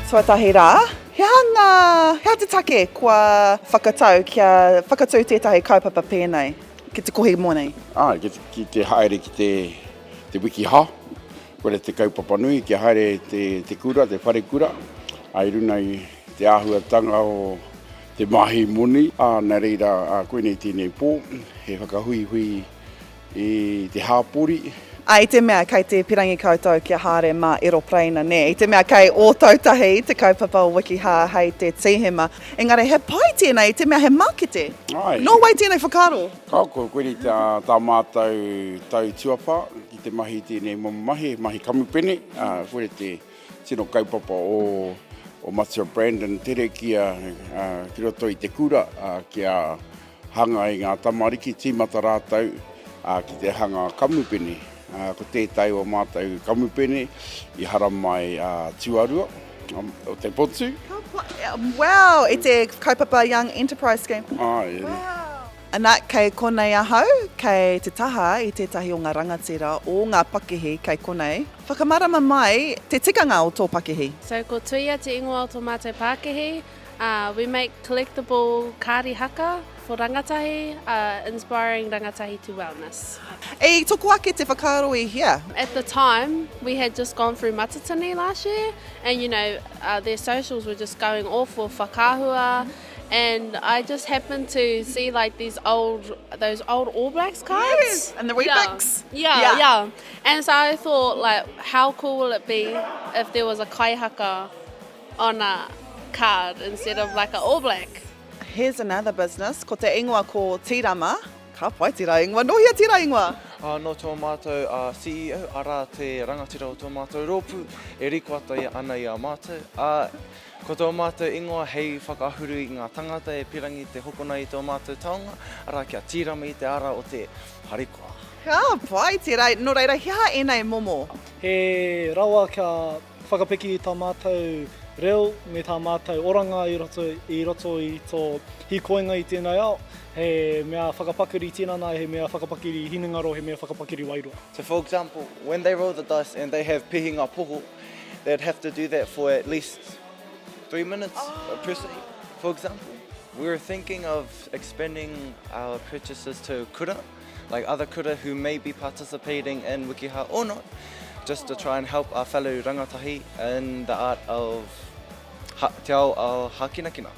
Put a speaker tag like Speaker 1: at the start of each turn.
Speaker 1: Tuatahi rā, he te take kua whakatau kia whakatau tētahi kaupapa pēnei ki te kohi mōnei?
Speaker 2: Ki te haere ki te wiki ha, kore te kaupapa nui, ki haere te kura, te whare kura, ai runa i te āhuatanga o te mahi muni. Nā reira, koe nei tēnei pō, he whakahui hui i te hāpori.
Speaker 1: I te mea kei te pirangi koutou kia haere mā aeroplane ne. I te mea kei Otautahi, te kaupapa o wiki ha hei te Tiihema. Engari, he pai tēnei, te mea he makete. No wai tēnei whakaro.
Speaker 2: Kako, koe ni tā mātou tau tuapa, ki te mahi tēnei mahi kamupene. Koe te tino kaupapa o Matsua Brandon tere kia ki roto i te kura, kia hanga i ngā tamariki tīmata rātau, ki te hanga kamupene. Ko tētai o mātou kamupene i hara mai tuarua o te potu.
Speaker 1: Wow, i te kaupapa Young Enterprise Scheme.
Speaker 2: Wow.
Speaker 1: Anā, kei konei ahau, kei te taha i tētahi o ngā rangatira o ngā pakehi kei konei. Whakamarama mai, te tikanga o tō pakehi.
Speaker 3: So ko tuia te ingoa o tō mātou Pākehi. We make collectible kāri haka for rangatahi, inspiring rangatahi to wellness.
Speaker 1: E tōku ake te whakaro i here?
Speaker 3: At the time, we had just gone through Matatini last year, and their socials were just going off for whakahua, and I just happened to see like those old All Blacks cards.
Speaker 1: Yes, and the Weetabix.
Speaker 3: Yeah. And so I thought, like, how cool will it be if there was a kaihaka on a card instead of like an All Black.
Speaker 1: Here's another business, ko te ingoa ko tirama. Ka pai tira ingoa, no hia tira ingoa.
Speaker 4: No tō mātou CEO, ara te rangatira o tō mātou rōpū, e rikoata ana i a mātou. Ko tō mātou ingoa hei whakahuru i ngā tangata e pirangi te hokona i tō mātou taonga, ara kia tirama i te ara o te harikoa.
Speaker 1: Ka pai tira, no reira, hea enei momo.
Speaker 5: He rawa kia whakapeki i tā mātou reo me tā mātou oranga i roto i tō hikoinga i tēnei ao. He mea whakapakiri tēnana, he mea whakapakiri hinengaro, he mea whakapakiri wairua.
Speaker 4: So for example, when they roll the dice and they have pihinga poho, they'd have to do that for at least 3 minutes per se. For example, we were thinking of expanding our purchases to kura, like other kura who may be participating in wikiha or not, just to try and help our fellow rangatahi in the art of te ao hakinakina.